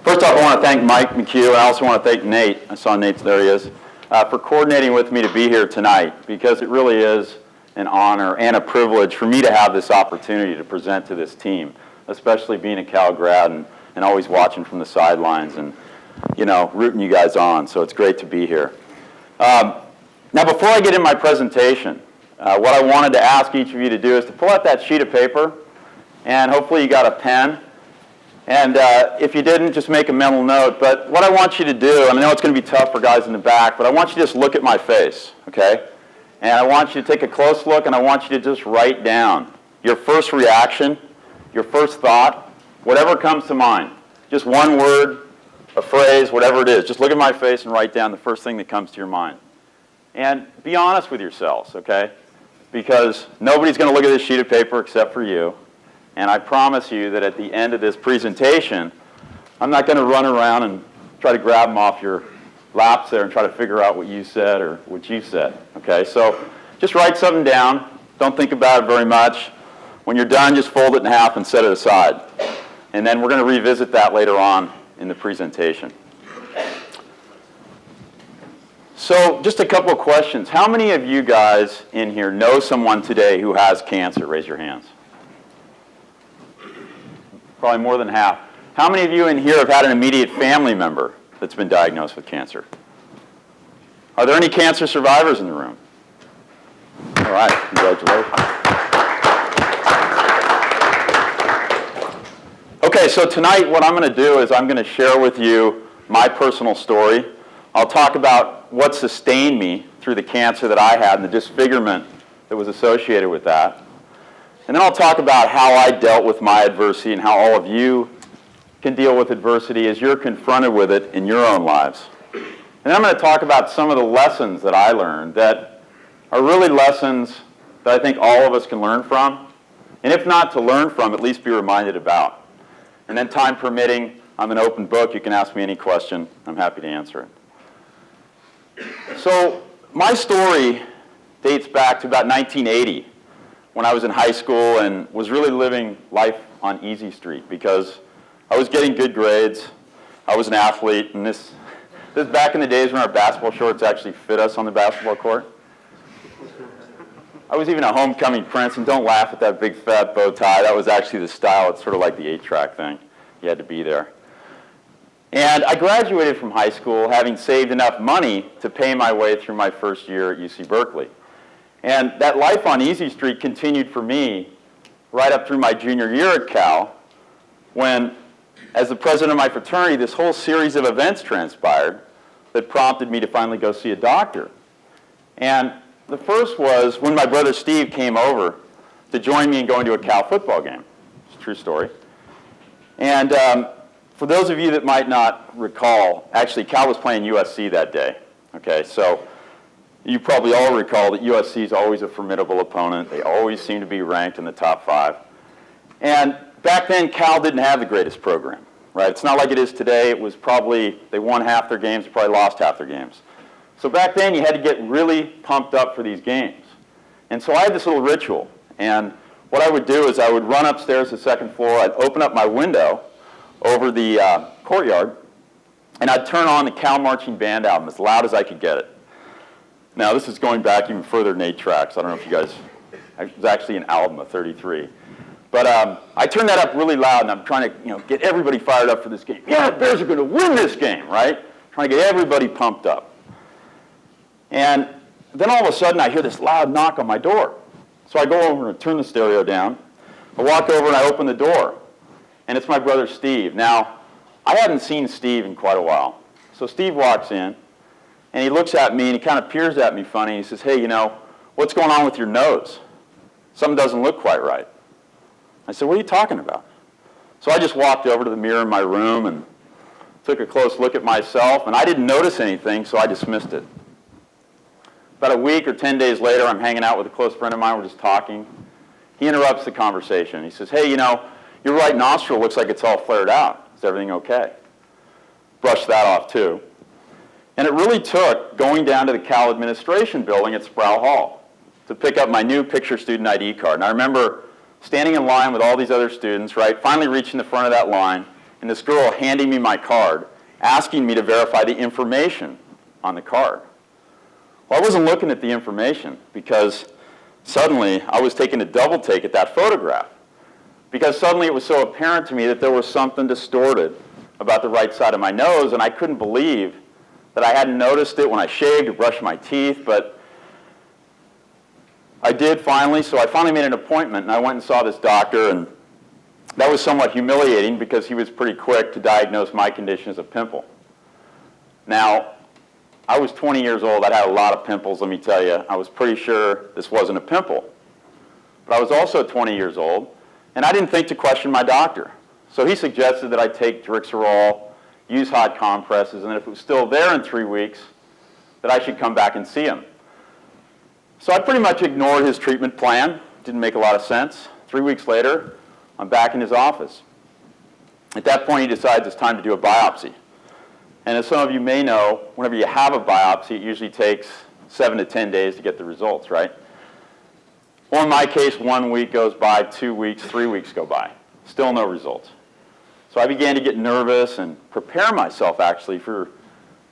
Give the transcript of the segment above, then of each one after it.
First off, I want to thank Mike McHugh, and I also want to thank Nate. I saw Nate's, there he is, for coordinating with me to be here tonight, because it really is an honor and a privilege for me to have this opportunity to present to this team, especially being a Cal grad and always watching from the sidelines and, rooting you guys on. So it's great to be here. Now, before I get in my presentation, what I wanted to ask each of you to do is to pull out that sheet of paper, and hopefully you got a pen. And if you didn't, just make a mental note. But what I want you to do, and I know it's going to be tough for guys in the back, but I want you to just look at my face, okay? And I want you to take a close look, and I want you to just write down your first reaction, your first thought, whatever comes to mind. Just one word, a phrase, whatever it is. Just look at my face and write down the first thing that comes to your mind. And be honest with yourselves, okay? Because nobody's going to look at this sheet of paper except for you. And I promise you that at the end of this presentation, I'm not going to run around and try to grab them off your laps there and try to figure out what you said or what you said, okay? So just write something down. Don't think about it very much. When you're done, just fold it in half and set it aside. And then we're going to revisit that later on in the presentation. So just a couple of questions. How many of you guys in here know someone today who has cancer? Raise your hands. Probably more than half. How many of you in here have had an immediate family member that's been diagnosed with cancer? Are there any cancer survivors in the room? All right, congratulations. Okay, so tonight what I'm going to do is I'm going to share with you my personal story. I'll talk about what sustained me through the cancer that I had and the disfigurement that was associated with that. And then I'll talk about how I dealt with my adversity and how all of you can deal with adversity as you're confronted with it in your own lives. And then I'm going to talk about some of the lessons that I learned that are really lessons that I think all of us can learn from. And if not to learn from, at least be reminded about. And then time permitting, I'm an open book. You can ask me any question. I'm happy to answer it. So my story dates back to about 1980 when I was in high school and was really living life on easy street because I was getting good grades. I was an athlete, and this is back in the days when our basketball shorts actually fit us on the basketball court. I was even a homecoming prince, and don't laugh at that big fat bow tie. That was actually the style. It's sort of like the 8-track thing. You had to be there. And I graduated from high school having saved enough money to pay my way through my first year at UC Berkeley. And that life on easy street continued for me right up through my junior year at Cal when, as the president of my fraternity, this whole series of events transpired that prompted me to finally go see a doctor. And the first was when my brother Steve came over to join me in going to a Cal football game. It's a true story. And for those of you that might not recall, actually Cal was playing USC that day. Okay, so you probably all recall that USC is always a formidable opponent. They always seem to be ranked in the top 5. And back then, Cal didn't have the greatest program, right? It's not like it is today. It was probably, they won half their games, probably lost half their games. So back then, you had to get really pumped up for these games. And so I had this little ritual. And what I would do is I would run upstairs to the second floor. I'd open up my window over the courtyard, and I'd turn on the Cal Marching Band album as loud as I could get it. Now, this is going back even further than 8 tracks. I don't know if you guys, it was actually an album of 33. But I turned that up really loud, and I'm trying to get everybody fired up for this game. Yeah, the Bears are going to win this game, right? Trying to get everybody pumped up. And then all of a sudden, I hear this loud knock on my door. So I go over and turn the stereo down. I walk over and I open the door. And it's my brother Steve. Now, I hadn't seen Steve in quite a while. So Steve walks in, and he looks at me, and he kind of peers at me funny. He says, hey, what's going on with your nose? Something doesn't look quite right. I said, what are you talking about? So I just walked over to the mirror in my room and took a close look at myself, and I didn't notice anything, so I dismissed it. About a week or 10 days later, I'm hanging out with a close friend of mine. We're just talking. He interrupts the conversation. He says, hey, your right nostril looks like it's all flared out. Is everything okay? Brush that off, too. And it really took going down to the Cal administration building at Sproul Hall to pick up my new picture student ID card. And I remember standing in line with all these other students, right, finally reaching the front of that line, and this girl handing me my card, asking me to verify the information on the card. Well, I wasn't looking at the information because suddenly I was taking a double take at that photograph, because suddenly it was so apparent to me that there was something distorted about the right side of my nose, and I couldn't believe that I hadn't noticed it when I shaved or brushed my teeth, but I did finally. So I finally made an appointment, and I went and saw this doctor, and that was somewhat humiliating because he was pretty quick to diagnose my condition as a pimple. Now, I was 20 years old. I'd had a lot of pimples, let me tell you. I was pretty sure this wasn't a pimple. But I was also 20 years old, and I didn't think to question my doctor. So he suggested that I take Drixerol, use hot compresses, and that if it was still there in 3 weeks, that I should come back and see him. So I pretty much ignored his treatment plan. Didn't make a lot of sense. 3 weeks later, I'm back in his office. At that point, he decides it's time to do a biopsy. And as some of you may know, whenever you have a biopsy, it usually takes 7 to 10 days to get the results, right? Well, in my case, 1 week goes by, 2 weeks, 3 weeks go by. Still no results. So I began to get nervous and prepare myself, actually, for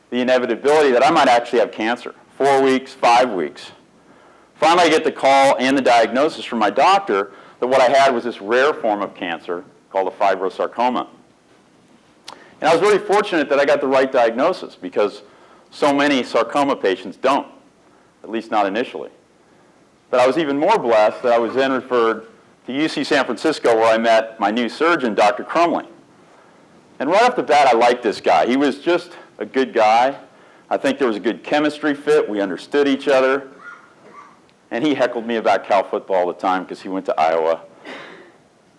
the inevitability that I might actually have cancer. 4 weeks, 5 weeks. Finally, I get the call and the diagnosis from my doctor that what I had was this rare form of cancer called a fibrosarcoma. And I was really fortunate that I got the right diagnosis, because so many sarcoma patients don't, at least not initially. But I was even more blessed that I was then referred to UC San Francisco, where I met my new surgeon, Dr. Crumley. And right off the bat, I liked this guy. He was just a good guy. I think there was a good chemistry fit. We understood each other. And he heckled me about Cal football all the time because he went to Iowa,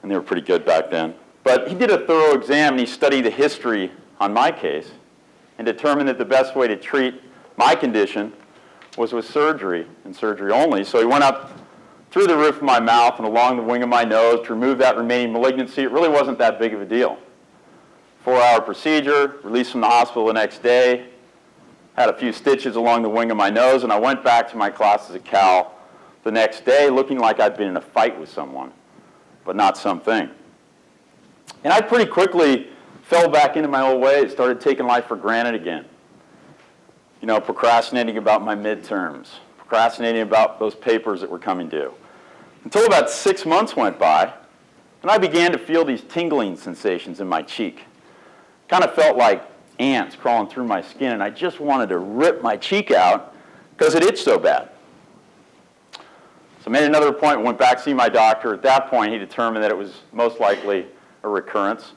and they were pretty good back then. But he did a thorough exam, and he studied the history on my case and determined that the best way to treat my condition was with surgery, and surgery only. So he went up through the roof of my mouth and along the wing of my nose to remove that remaining malignancy. It really wasn't that big of a deal. 4-hour procedure, released from the hospital the next day, had a few stitches along the wing of my nose, and I went back to my classes at Cal the next day looking like I'd been in a fight with someone, but not something. And I pretty quickly fell back into my old ways, started taking life for granted again. You know, procrastinating about my midterms, procrastinating about those papers that were coming due. Until about 6 months went by, and I began to feel these tingling sensations in my cheek. Kind of felt like ants crawling through my skin, and I just wanted to rip my cheek out because it itched so bad. So I made another appointment, went back to see my doctor. At that point, he determined that it was most likely a recurrence.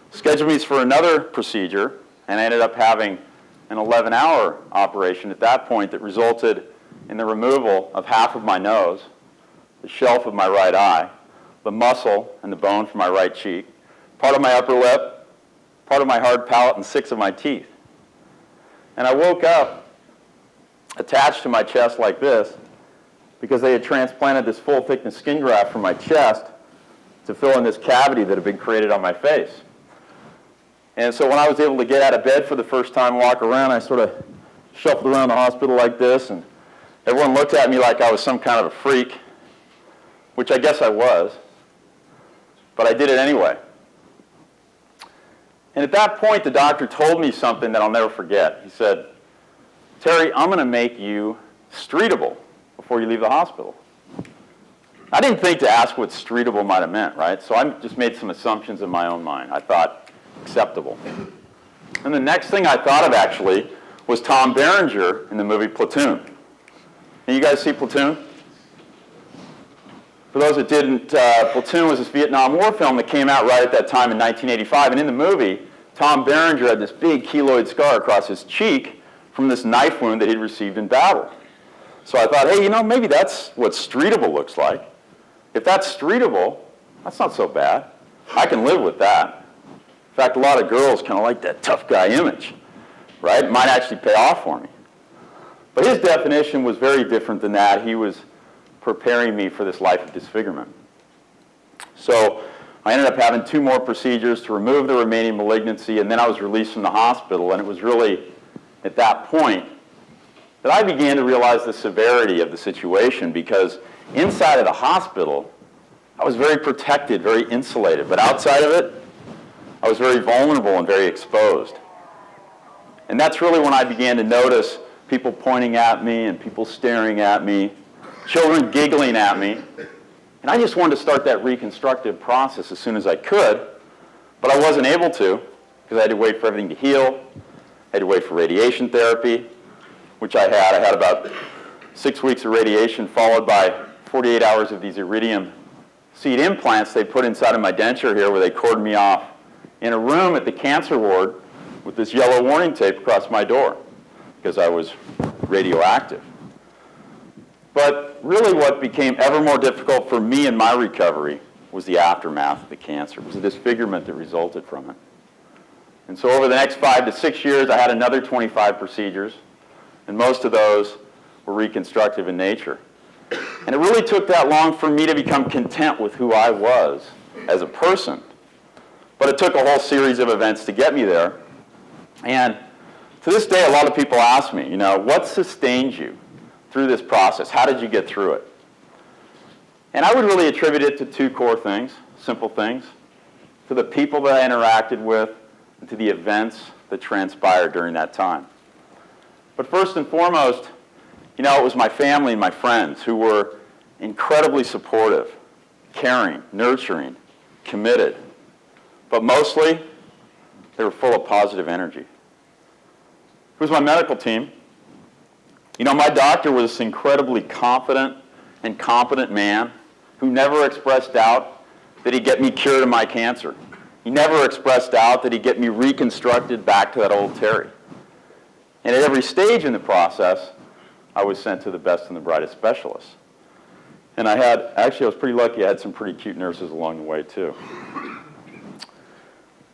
Scheduled me for another procedure, and I ended up having an 11-hour operation at that point that resulted in the removal of half of my nose, the shelf of my right eye, the muscle and the bone from my right cheek, part of my upper lip, part of my hard palate, and 6 of my teeth. And I woke up attached to my chest like this because they had transplanted this full-thickness skin graft from my chest to fill in this cavity that had been created on my face. And so when I was able to get out of bed for the first time and walk around, I sort of shuffled around the hospital like this, and everyone looked at me like I was some kind of a freak, which I guess I was, but I did it anyway. And at that point, the doctor told me something that I'll never forget. He said, "Terry, I'm going to make you streetable before you leave the hospital." I didn't think to ask what streetable might have meant, right? So I just made some assumptions in my own mind. I thought, acceptable. And the next thing I thought of, actually, was Tom Berenger in the movie Platoon. Can you guys see Platoon? For those that didn't, Platoon was this Vietnam War film that came out right at that time in 1985. And in the movie, Tom Berenger had this big keloid scar across his cheek from this knife wound that he'd received in battle. So I thought, hey, you know, maybe that's what streetable looks like. If that's streetable, that's not so bad. I can live with that. In fact, a lot of girls kind of like that tough guy image, right? It might actually pay off for me. But his definition was very different than that. He was preparing me for this life of disfigurement. So I ended up having 2 more procedures to remove the remaining malignancy, and then I was released from the hospital, and it was really at that point that I began to realize the severity of the situation, because inside of the hospital, I was very protected, very insulated, but outside of it, I was very vulnerable and very exposed. And that's really when I began to notice people pointing at me and people staring at me, children giggling at me. And I just wanted to start that reconstructive process as soon as I could, but I wasn't able to because I had to wait for everything to heal. I had to wait for radiation therapy, which I had. I had about 6 weeks of radiation followed by 48 hours of these iridium seed implants they put inside of my denture here where they cordoned me off in a room at the cancer ward with this yellow warning tape across my door because I was radioactive. But really what became ever more difficult for me in my recovery was the aftermath of the cancer. It was the disfigurement that resulted from it. And so over the next 5 to 6 years, I had another 25 procedures, and most of those were reconstructive in nature. And it really took that long for me to become content with who I was as a person. But it took a whole series of events to get me there. And to this day, a lot of people ask me, what sustained you through this process? How did you get through it? And I would really attribute it to 2 core things, simple things, to the people that I interacted with and to the events that transpired during that time. But first and foremost, it was my family and my friends who were incredibly supportive, caring, nurturing, committed. But mostly, they were full of positive energy. It was my medical team. My doctor was this incredibly confident and competent man who never expressed doubt that he'd get me cured of my cancer. He never expressed doubt that he'd get me reconstructed back to that old Terry. And at every stage in the process, I was sent to the best and the brightest specialists. And I was pretty lucky. I had some pretty cute nurses along the way, too.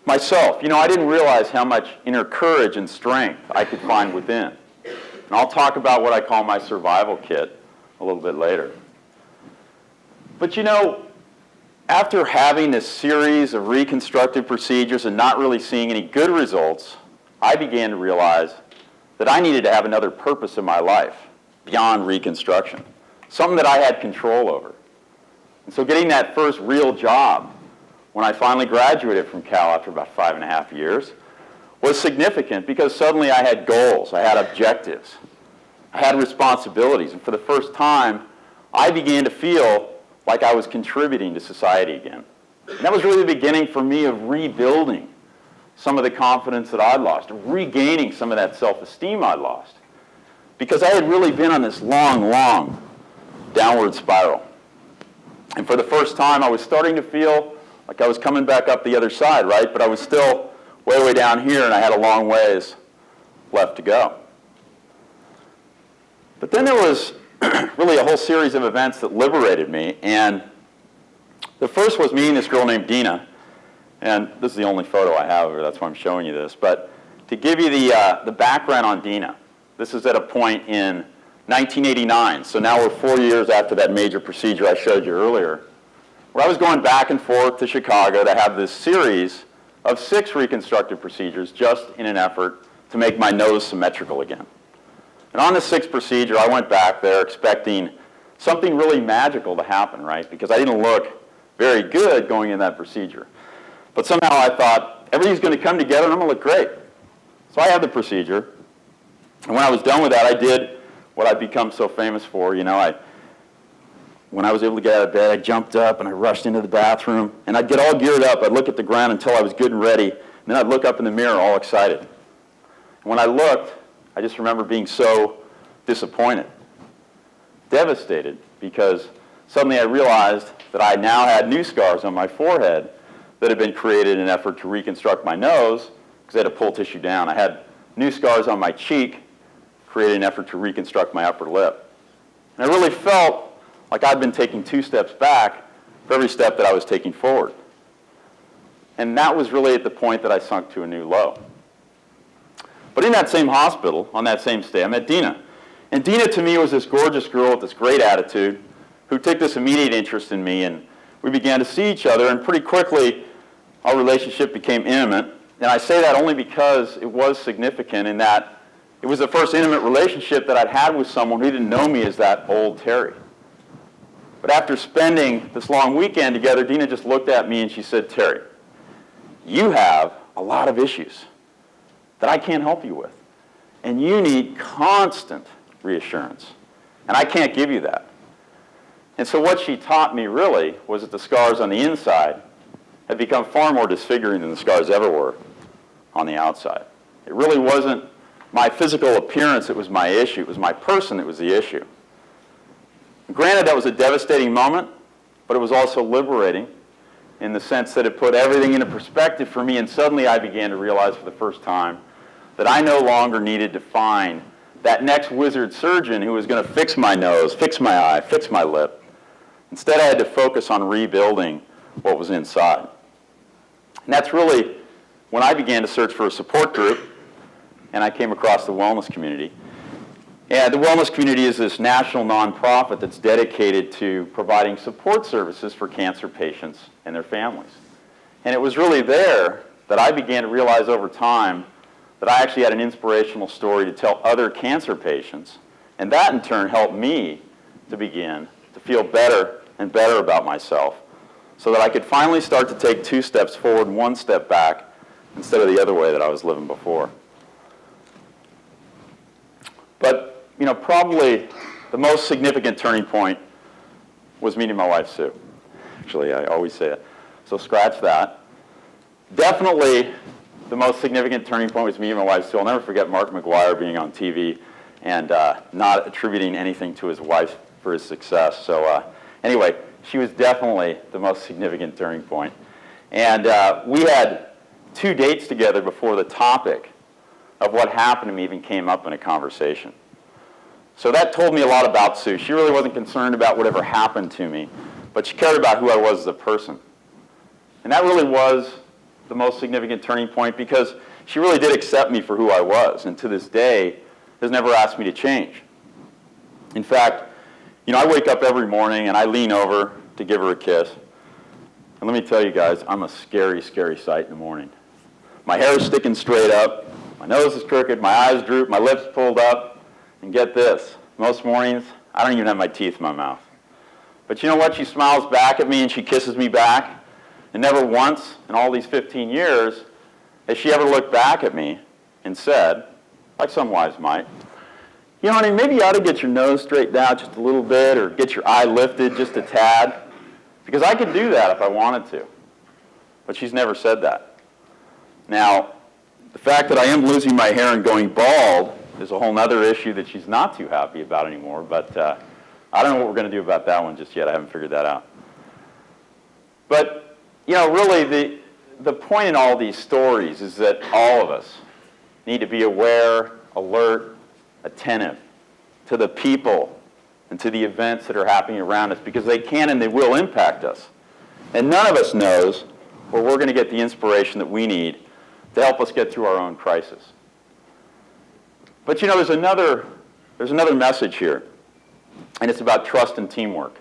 Myself, I didn't realize how much inner courage and strength I could find within. And I'll talk about what I call my survival kit a little bit later. But after having this series of reconstructive procedures and not really seeing any good results, I began to realize that I needed to have another purpose in my life beyond reconstruction, something that I had control over. And so getting that first real job when I finally graduated from Cal after about 5.5 years was significant because suddenly I had goals, I had objectives, I had responsibilities, and for the first time, I began to feel like I was contributing to society again. And that was really the beginning for me of rebuilding some of the confidence that I'd lost, of regaining some of that self-esteem I'd lost. Because I had really been on this long, long downward spiral. And for the first time, I was starting to feel like I was coming back up the other side, right? But I was still way, way down here, and I had a long ways left to go. But then there was really a whole series of events that liberated me. And the first was meeting this girl named Dina. And this is the only photo I have of her. That's why I'm showing you this. But to give you the background on Dina, this is at a point in 1989. So now we're 4 years after that major procedure I showed you earlier, where I was going back and forth to Chicago to have this series of 6 reconstructive procedures just in an effort to make my nose symmetrical again. And on the 6th procedure, I went back there expecting something really magical to happen, right? Because I didn't look very good going in that procedure. But somehow I thought, everything's going to come together and I'm going to look great. So I had the procedure. And when I was done with that, I did what I've become so famous for. When I was able to get out of bed, I jumped up and I rushed into the bathroom. And I'd get all geared up. I'd look at the ground until I was good and ready. And then I'd look up in the mirror all excited. And when I looked, I just remember being so disappointed, devastated, because suddenly I realized that I now had new scars on my forehead that had been created in an effort to reconstruct my nose because I had to pull tissue down. I had new scars on my cheek, created an effort to reconstruct my upper lip. And I really felt like I'd been taking 2 steps back for every step that I was taking forward. And that was really at the point that I sunk to a new low. But in that same hospital, on that same stay, I met Dina. And Dina, to me, was this gorgeous girl with this great attitude who took this immediate interest in me, and we began to see each other, and pretty quickly our relationship became intimate. And I say that only because it was significant in that it was the first intimate relationship that I'd had with someone who didn't know me as that old Terry. But after spending this long weekend together, Dina just looked at me and she said, "Terry, you have a lot of issues that I can't help you with. And you need constant reassurance. And I can't give you that. And so what she taught me really was that the scars on the inside had become far more disfiguring than the scars ever were on the outside. It really wasn't my physical appearance that was my issue. It was my person that was the issue. Granted, that was a devastating moment, but it was also liberating in the sense that it put everything into perspective for me, and suddenly I began to realize for the first time that I no longer needed to find that next wizard surgeon who was going to fix my nose, fix my eye, fix my lip. Instead, I had to focus on rebuilding what was inside. And that's really when I began to search for a support group, and I came across the wellness community. And the wellness community is this national nonprofit that's dedicated to providing support services for cancer patients and their families. And it was really there that I began to realize over time that I actually had an inspirational story to tell other cancer patients. And that in turn helped me to begin to feel better and better about myself so that I could finally start to take 2 steps forward and 1 step back instead of the other way that I was living before. But, probably the most significant turning point was meeting my wife, Sue. Actually, I always say it. So scratch that. Definitely the most significant turning point was meeting my wife, Sue. I'll never forget Mark McGuire being on TV and not attributing anything to his wife for his success. So anyway, she was definitely the most significant turning point. And we had 2 dates together before the topic of what happened to me even came up in a conversation. So that told me a lot about Sue. She really wasn't concerned about whatever happened to me, but she cared about who I was as a person. And that really was the most significant turning point because she really did accept me for who I was, and to this day has never asked me to change. In fact, I wake up every morning and I lean over to give her a kiss. And let me tell you guys, I'm a scary, scary sight in the morning. My hair is sticking straight up, my nose is crooked, my eyes droop, my lips pulled up. And get this, most mornings, I don't even have my teeth in my mouth. But you know what? She smiles back at me and she kisses me back. And never once in all these 15 years has she ever looked back at me and said, like some wives might, honey, maybe you ought to get your nose straightened out just a little bit or get your eye lifted just a tad. Because I could do that if I wanted to. But she's never said that. Now, the fact that I am losing my hair and going bald is a whole other issue that she's not too happy about anymore, but I don't know what we're going to do about that one just yet. I haven't figured that out. But, really the point in all these stories is that all of us need to be aware, alert, attentive to the people and to the events that are happening around us because they can and they will impact us. And none of us knows where we're going to get the inspiration that we need to help us get through our own crisis. But there's another message here, and it's about trust and teamwork.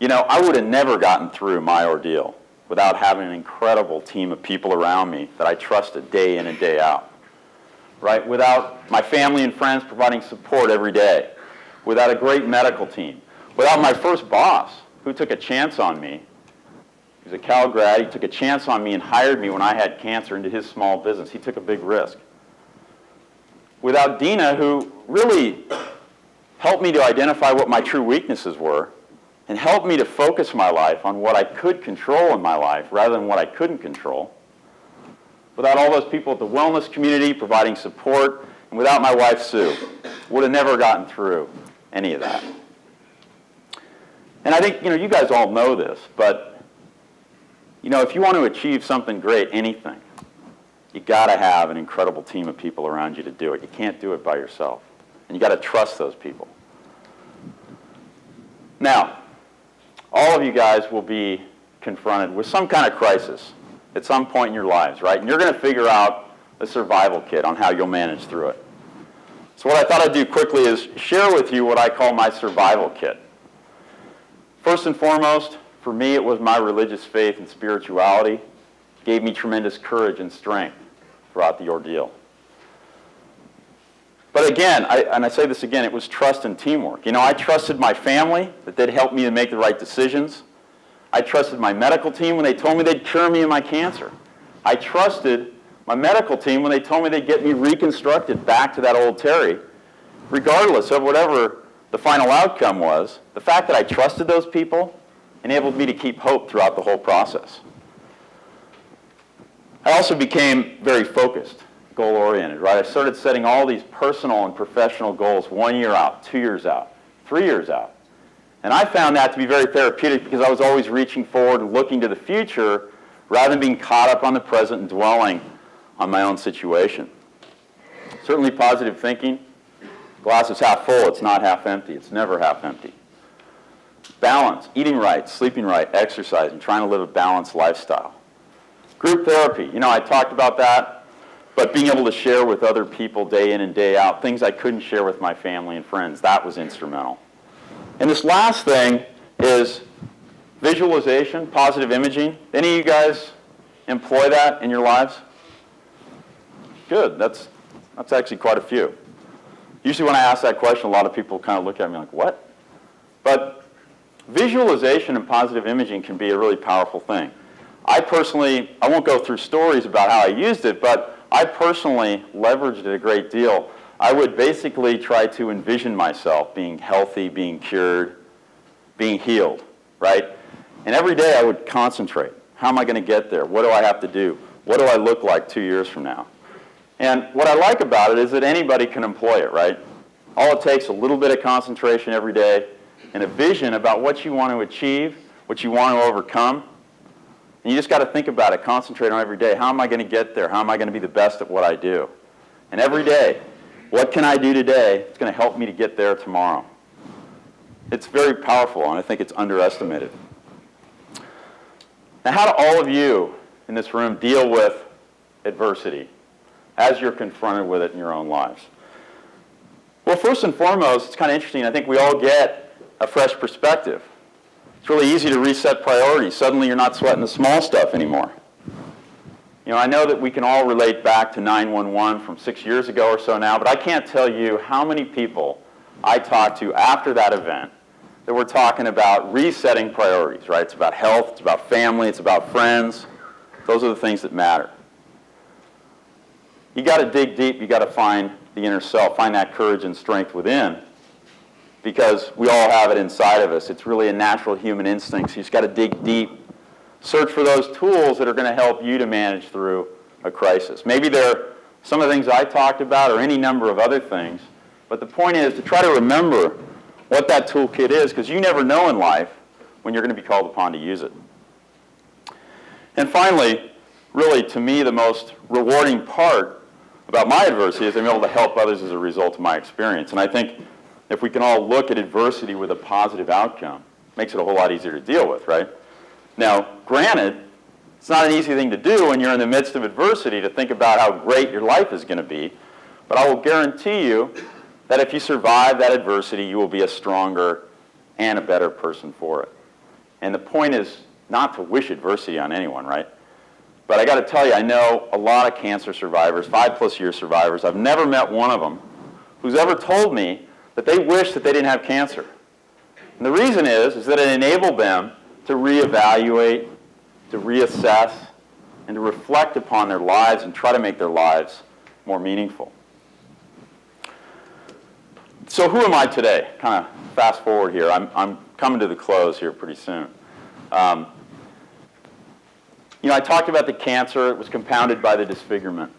I would have never gotten through my ordeal without having an incredible team of people around me that I trusted day in and day out, right? Without my family and friends providing support every day, without a great medical team, without my first boss who took a chance on me. He was a Cal grad. He took a chance on me and hired me when I had cancer into his small business. He took a big risk. Without Dina, who really helped me to identify what my true weaknesses were and helped me to focus my life on what I could control in my life rather than what I couldn't control. Without all those people at the wellness community providing support, and without my wife, Sue, would have never gotten through any of that. And I think, you guys all know this, but, if you want to achieve something great, anything, you got to have an incredible team of people around you to do it. You can't do it by yourself. And you got to trust those people. Now, all of you guys will be confronted with some kind of crisis at some point in your lives, right? And you're going to figure out a survival kit on how you'll manage through it. So what I thought I'd do quickly is share with you what I call my survival kit. First and foremost, for me, it was my religious faith and spirituality. It gave me tremendous courage and strength throughout the ordeal. But again, I say this again, it was trust and teamwork. I trusted my family that they'd help me to make the right decisions. I trusted my medical team when they told me they'd cure me of my cancer. I trusted my medical team when they told me they'd get me reconstructed back to that old Terry. Regardless of whatever the final outcome was, the fact that I trusted those people enabled me to keep hope throughout the whole process. I also became very focused, goal-oriented, right? I started setting all these personal and professional goals 1 year out, 2 years out, 3 years out. And I found that to be very therapeutic because I was always reaching forward and looking to the future rather than being caught up on the present and dwelling on my own situation. Certainly positive thinking. Glass is half full, it's not half empty. It's never half empty. Balance, eating right, sleeping right, exercising, trying to live a balanced lifestyle. Group therapy, I talked about that, but being able to share with other people day in and day out, things I couldn't share with my family and friends, that was instrumental. And this last thing is visualization, positive imaging. Any of you guys employ that in your lives? Good, that's actually quite a few. Usually when I ask that question, a lot of people kind of look at me like, what? But visualization and positive imaging can be a really powerful thing. I won't go through stories about how I used it, but I personally leveraged it a great deal. I would basically try to envision myself being healthy, being cured, being healed, right? And every day I would concentrate. How am I going to get there? What do I have to do? What do I look like 2 years from now? And what I like about it is that anybody can employ it, right? All it takes is a little bit of concentration every day and a vision about what you want to achieve, what you want to overcome. And you just got to think about it, concentrate on every day. How am I going to get there? How am I going to be the best at what I do? And every day, what can I do today that's going to help me to get there tomorrow? It's very powerful, and I think it's underestimated. Now, how do all of you in this room deal with adversity as you're confronted with it in your own lives? Well, first and foremost, it's kind of interesting. I think we all get a fresh perspective. It's really easy to reset priorities. Suddenly you're not sweating the small stuff anymore. I know that we can all relate back to 911 from 6 years ago or so now, but I can't tell you how many people I talked to after that event that were talking about resetting priorities, right? It's about health, it's about family, it's about friends. Those are the things that matter. You got to dig deep, you got to find the inner self, find that courage and strength within, because we all have it inside of us. It's really a natural human instinct. So you just got to dig deep. Search for those tools that are going to help you to manage through a crisis. Maybe they're some of the things I talked about or any number of other things, but the point is to try to remember what that toolkit is, because you never know in life when you're going to be called upon to use it. And finally, really to me the most rewarding part about my adversity is I'm able to help others as a result of my experience. And I think if we can all look at adversity with a positive outcome, it makes it a whole lot easier to deal with, right? Now, granted, it's not an easy thing to do when you're in the midst of adversity to think about how great your life is going to be, but I will guarantee you that if you survive that adversity, you will be a stronger and a better person for it. And the point is not to wish adversity on anyone, right? But I got to tell you, I know a lot of cancer survivors, 5+ year survivors. I've never met one of them who's ever told me that they wish that they didn't have cancer. And the reason is that it enabled them to reevaluate, to reassess, and to reflect upon their lives and try to make their lives more meaningful. So who am I today? Kind of fast forward here. I'm coming to the close here pretty soon. I talked about the cancer. It was compounded by the disfigurement.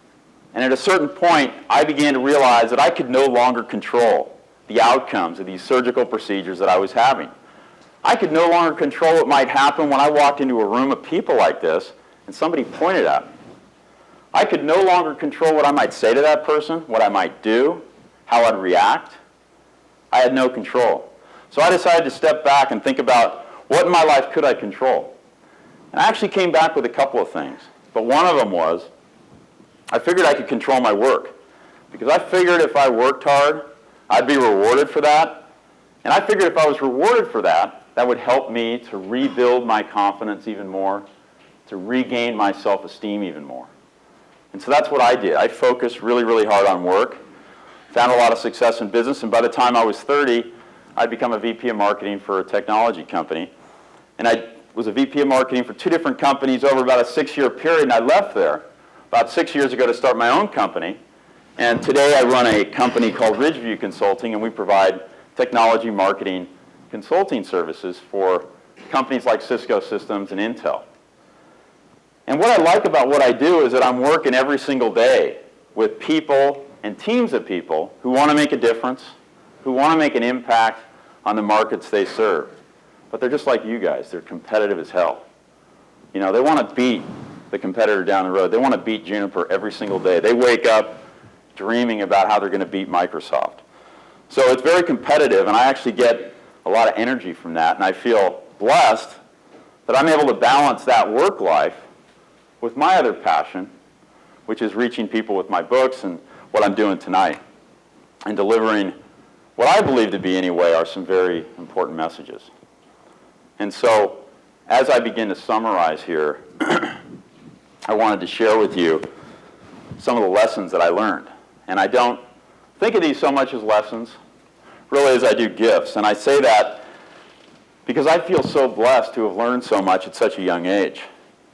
And at a certain point, I began to realize that I could no longer control the outcomes of these surgical procedures that I was having. I could no longer control what might happen when I walked into a room of people like this and somebody pointed at me. I could no longer control what I might say to that person, what I might do, how I'd react. I had no control. So I decided to step back and think about what in my life could I control. And I actually came back with a couple of things. But one of them was, I figured I could control my work. Because I figured if I worked hard, I'd be rewarded for that. And I figured if I was rewarded for that, that would help me to rebuild my confidence even more, to regain my self-esteem even more. And so that's what I did. I focused really, really hard on work, found a lot of success in business, and by the time I was 30, I'd become a VP of marketing for a technology company. And I was a VP of marketing for 2 different companies over about a 6-year period, and I left there about 6 years ago to start my own company. And today I run a company called Ridgeview Consulting, and we provide technology marketing consulting services for companies like Cisco Systems and Intel. And what I like about what I do is that I'm working every single day with people and teams of people who want to make a difference, who want to make an impact on the markets they serve. But they're just like you guys. They're competitive as hell. You know, they want to beat the competitor down the road. They want to beat Juniper every single day. They wake up dreaming about how they're going to beat Microsoft. So it's very competitive, and I actually get a lot of energy from that, and I feel blessed that I'm able to balance that work life with my other passion, which is reaching people with my books and what I'm doing tonight, and delivering what I believe to be, anyway, are some very important messages. And so, as I begin to summarize here, I wanted to share with you some of the lessons that I learned. And I don't think of these so much as lessons, really, as I do gifts. And I say that because I feel so blessed to have learned so much at such a young age.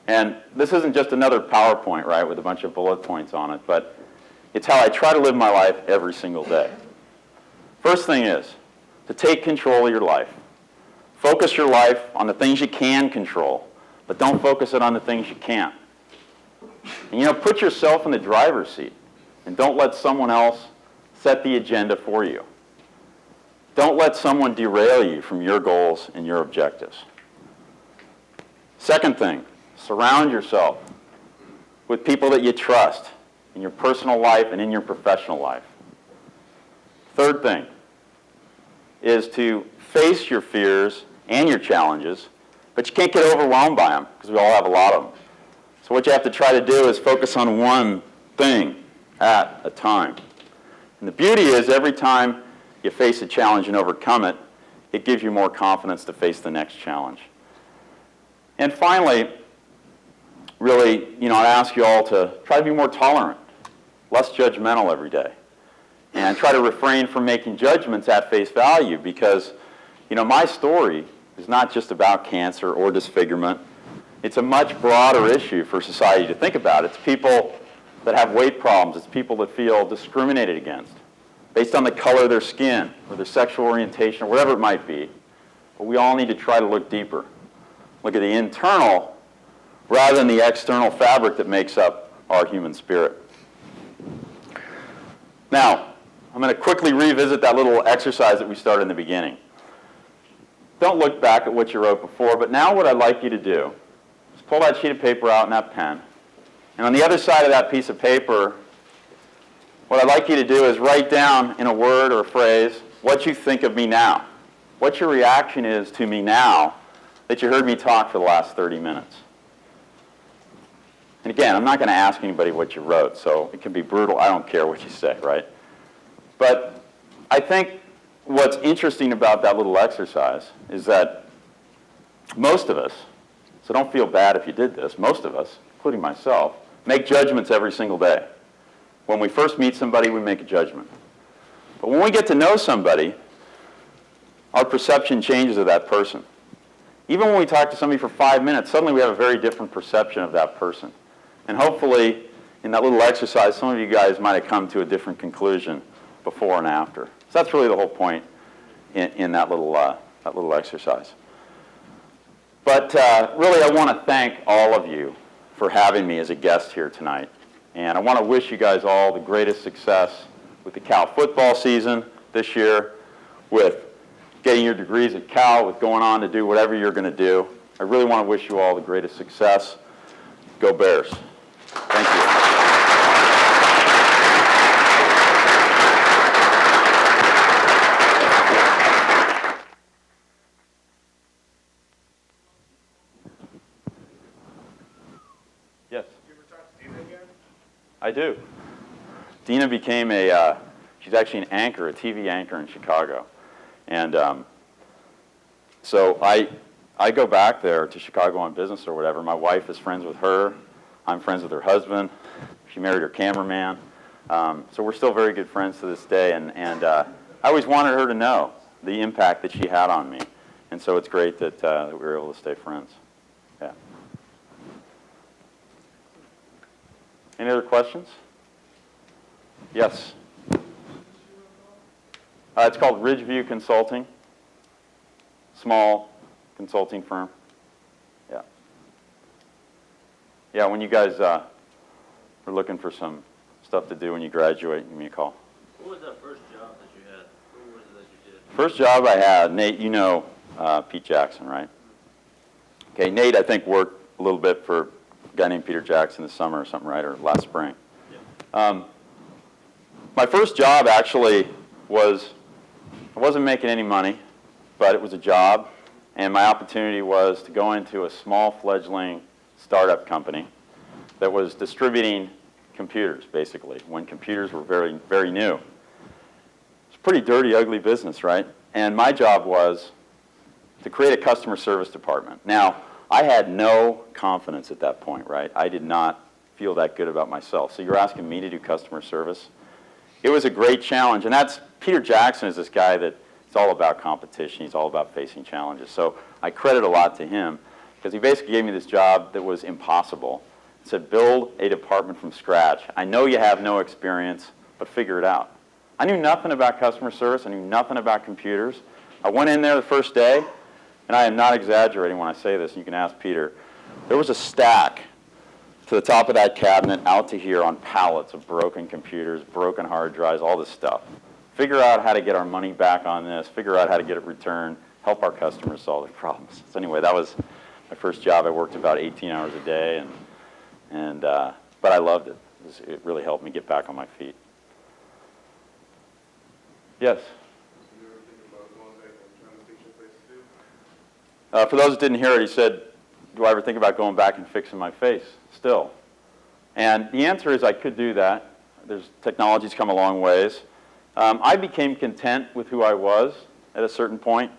And this isn't just another PowerPoint, right, with a bunch of bullet points on it, but it's how I try to live my life every single day. First thing is to take control of your life. Focus your life on the things you can control, but don't focus it on the things you can't. And, you know, put yourself in the driver's seat, and don't let someone else set the agenda for you. Don't let someone derail you from your goals and your objectives. Second thing, surround yourself with people that you trust in your personal life and in your professional life. Third thing is to face your fears and your challenges, but you can't get overwhelmed by them because we all have a lot of them. So what you have to try to do is focus on one thing at a time. And the beauty is every time you face a challenge and overcome it, it gives you more confidence to face the next challenge. And finally, really, you know, I ask you all to try to be more tolerant, less judgmental every day, and try to refrain from making judgments at face value because, you know, my story is not just about cancer or disfigurement. It's a much broader issue for society to think about. It's people that have weight problems. It's people that feel discriminated against based on the color of their skin or their sexual orientation or whatever it might be. But we all need to try to look deeper. Look at the internal rather than the external fabric that makes up our human spirit. Now, I'm going to quickly revisit that little exercise that we started in the beginning. Don't look back at what you wrote before, but now what I'd like you to do is pull that sheet of paper out and that pen. And on the other side of that piece of paper, what I'd like you to do is write down in a word or a phrase what you think of me now. What your reaction is to me now that you heard me talk for the last 30 minutes. And again, I'm not going to ask anybody what you wrote, so it can be brutal. I don't care what you say, right? But I think what's interesting about that little exercise is that most of us, so don't feel bad if you did this, most of us, including myself, make judgments every single day. When we first meet somebody, we make a judgment. But when we get to know somebody, our perception changes of that person. Even when we talk to somebody for 5 minutes, suddenly we have a very different perception of that person. And hopefully, in that little exercise, some of you guys might have come to a different conclusion before and after. So that's really the whole point in that little exercise. But really, I want to thank all of you for having me as a guest here tonight. And I want to wish you guys all the greatest success with the Cal football season this year, with getting your degrees at Cal, with going on to do whatever you're going to do. I really want to wish you all the greatest success. Go Bears. Thank you. Yes. You ever talk to Dina again? I do. Dina became she's actually an anchor, a TV anchor in Chicago. And so I go back there to Chicago on business or whatever. My wife is friends with her. I'm friends with her husband. She married her cameraman. So we're still very good friends to this day. And I always wanted her to know the impact that she had on me. And so it's great that we were able to stay friends. Any other questions? Yes. It's called Ridgeview Consulting. Small consulting firm. Yeah. Yeah, when you guys are looking for some stuff to do when you graduate, give me a call. What was that first job that you had? What was it that you did? First job I had, Nate, you know Pete Jackson, right? Okay, Nate, I think, worked a little bit for a guy named Peter Jackson this summer or something, right, or last spring. Yeah. My first job actually was, I wasn't making any money, but it was a job, and my opportunity was to go into a small fledgling startup company that was distributing computers, basically, when computers were very, very new. It's a pretty dirty, ugly business, right? And my job was to create a customer service department. Now, I had no confidence at that point, right? I did not feel that good about myself. So you're asking me to do customer service? It was a great challenge, and that's, Peter Jackson is this guy that it's all about competition. He's all about facing challenges. So I credit a lot to him because he basically gave me this job that was impossible. He said, build a department from scratch. I know you have no experience, but figure it out. I knew nothing about customer service. I knew nothing about computers. I went in there the first day, and I am not exaggerating when I say this. You can ask Peter. There was a stack to the top of that cabinet out to here on pallets of broken computers, broken hard drives, all this stuff. Figure out how to get our money back on this, figure out how to get it returned, help our customers solve their problems. So anyway, that was my first job. I worked about 18 hours a day, but I loved it. It really helped me get back on my feet. Yes? You ever think about going back and trying to fix your face too? For those that didn't hear it, he said, do I ever think about going back and fixing my face still? And the answer is I could do that. There's technology's come a long ways. I became content with who I was at a certain point.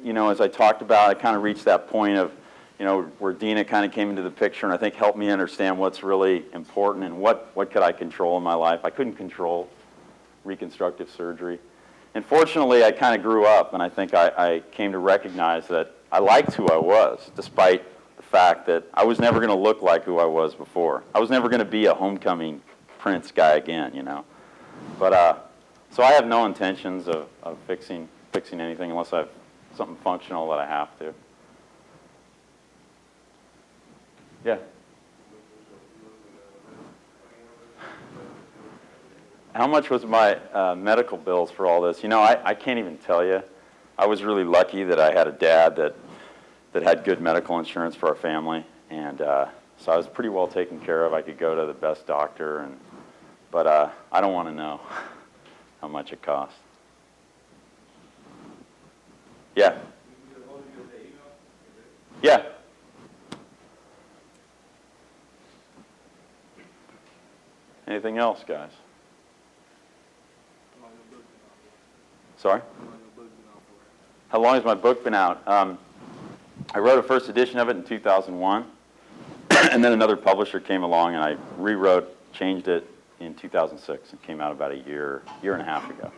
You know, as I talked about, I kind of reached that point of, you know, where Dina kind of came into the picture and I think helped me understand what's really important and what could I control in my life. I couldn't control reconstructive surgery. And fortunately, I kind of grew up, and I think I came to recognize that I liked who I was, despite the fact that I was never going to look like who I was before. I was never going to be a homecoming prince guy again, you know. But so I have no intentions of fixing anything unless I have something functional that I have to. Yeah. How much was my medical bills for all this? You know, I can't even tell you. I was really lucky that I had a dad that had good medical insurance for our family, and so I was pretty well taken care of. I could go to the best doctor, but I don't want to know how much it cost. Yeah. Yeah. Anything else, guys? Sorry? How long has my book been out? I wrote a first edition of it in 2001, and then another publisher came along and I rewrote, changed it in 2006. It came out about a year and a half ago.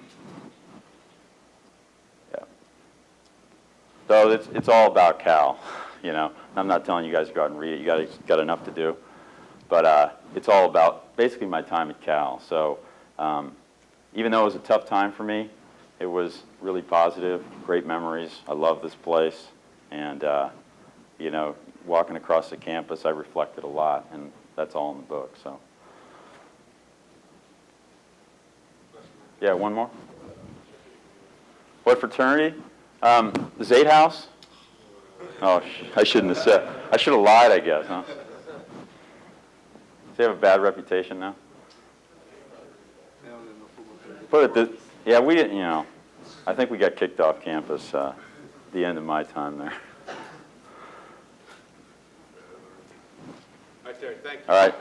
Yeah. So it's all about Cal, you know. I'm not telling you guys to go out and read it. You got enough to do. But it's all about basically my time at Cal. So even though it was a tough time for me, it was really positive, great memories. I love this place. And, you know, walking across the campus, I reflected a lot. And that's all in the book. So, yeah, one more. What fraternity? The Zate House? Oh, I shouldn't have said. I should have lied, I guess, huh? Does they have a bad reputation now? Yeah, we didn't, you know, I think we got kicked off campus the end of my time there. All right, Terry, thank you. All right.